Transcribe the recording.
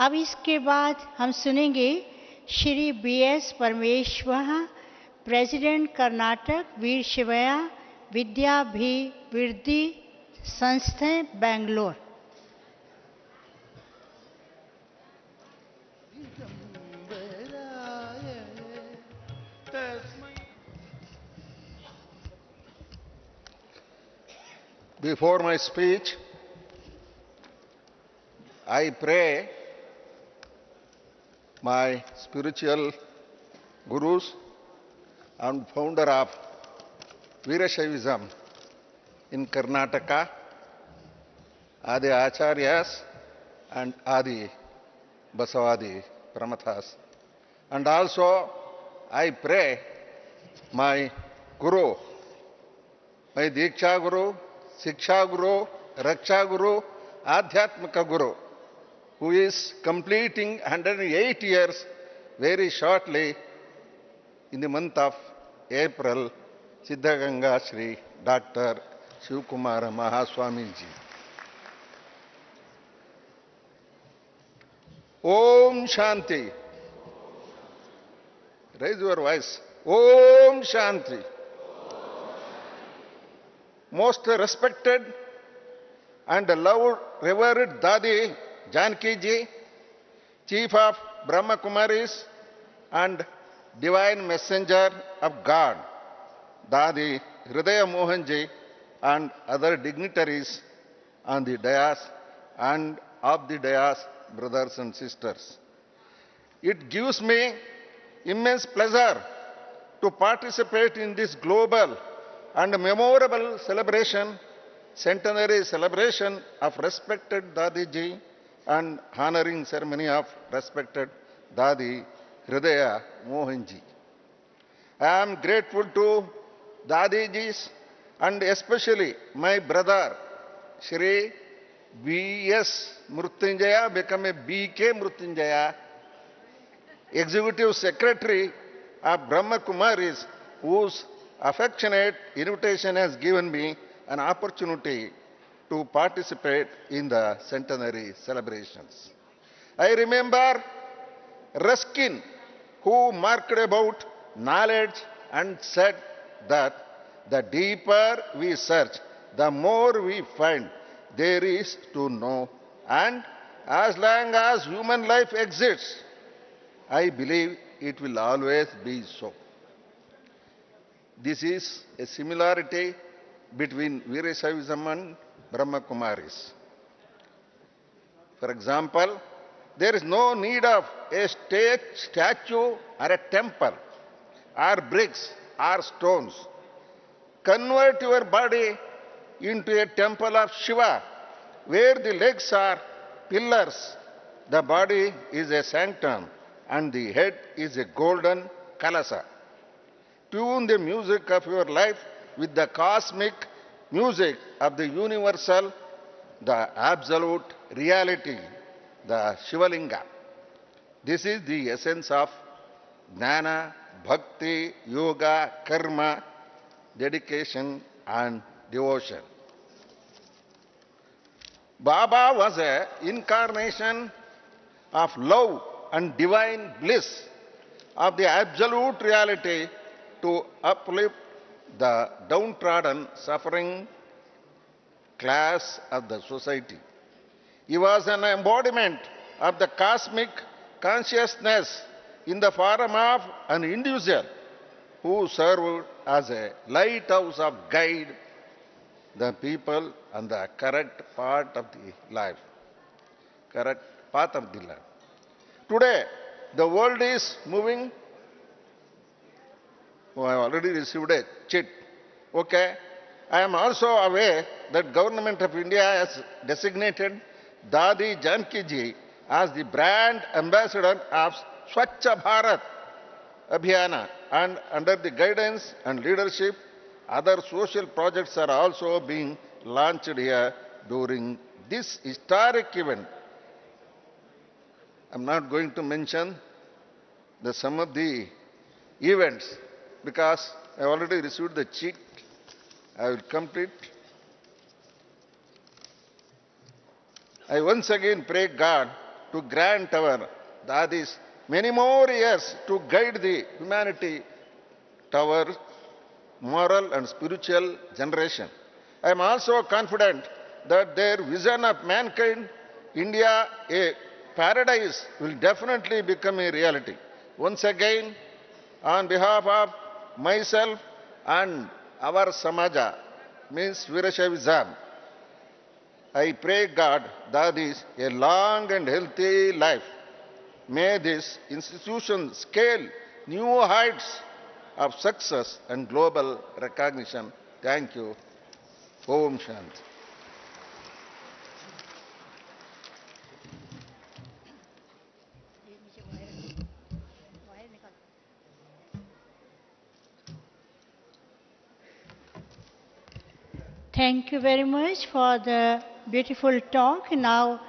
अब इसके बाद हम सुनेंगे श्री B.S. परमेश्वर, प्रेसिडेंट कर्नाटक वीर शिवया विद्याभिवृद्धि संस्था Bangalore. Before my speech, I pray my spiritual gurus and founder of Veerashaivism in Karnataka, Adi Acharyas and Adi Basavadi Pramathas. And also I pray my Guru, my Diksha Guru, Siksha Guru, Raksha Guru, Adhyatmika Guru, who is completing 108 years very shortly in the month of April, Siddhaganga Shri Dr. Shivkumara Mahaswamiji. Om Shanti. Raise your voice. Om Shanti. Most respected and loved revered Dadi Janki Ji, Chief of Brahma Kumaris and Divine Messenger of God, Dadi Hridaya Mohan Ji and other dignitaries on the dais and off the dais, brothers and sisters. It gives me immense pleasure to participate in this global and memorable celebration, centenary celebration of respected Dadi Ji and honoring ceremony of respected Dadi Hridaya Mohan Ji. I am grateful to Dadi Ji's and especially my brother Shri V.S. Mrutyunjaya, become a B.K. Mrutyunjaya, Executive Secretary of Brahma Kumaris, whose affectionate invitation has given me an opportunity to participate in the centenary celebrations. I remember Ruskin, who marked about knowledge and said that the deeper we search, the more we find there is to know. And as long as human life exists, I believe it will always be so. This is a similarity between Veerashaivism and Brahma Kumaris. For example, there is no need of a statue or a temple or bricks or stones. Convert your body into a temple of Shiva, where the legs are pillars, the body is a sanctum, and the head is a golden kalasa. Tune the music of your life with the cosmic music of the universal, the absolute reality, the Shivalinga. This is the essence of Jnana, Bhakti, Yoga, Karma, dedication and devotion. Baba was an incarnation of love and divine bliss, of the absolute reality to uplift the downtrodden, suffering class of the society. He was an embodiment of the cosmic consciousness in the form of an individual who served as a lighthouse of guide the people on the correct part of the life, correct path of the life. Today, the world is moving. Oh, I already received a chit. Okay. I am also aware that Government of India has designated Dadi Janki Ji as the brand ambassador of Swachha Bharat Abhiyana, and under the guidance and leadership, other social projects are also being launched here during this historic event. I am not going to mention some of the events because I already received the cheat. I will complete. I once again pray God to grant our Dadis many more years to guide the humanity toward moral and spiritual generation. I am also confident that their vision of mankind, India, a paradise, will definitely become a reality. Once again, on behalf of myself and our Samaja, means Virashaivism, I pray God that is a long and healthy life. May this institution scale new heights of success and global recognition. Thank you. Om Shanti. Thank you very much for the beautiful talk. Now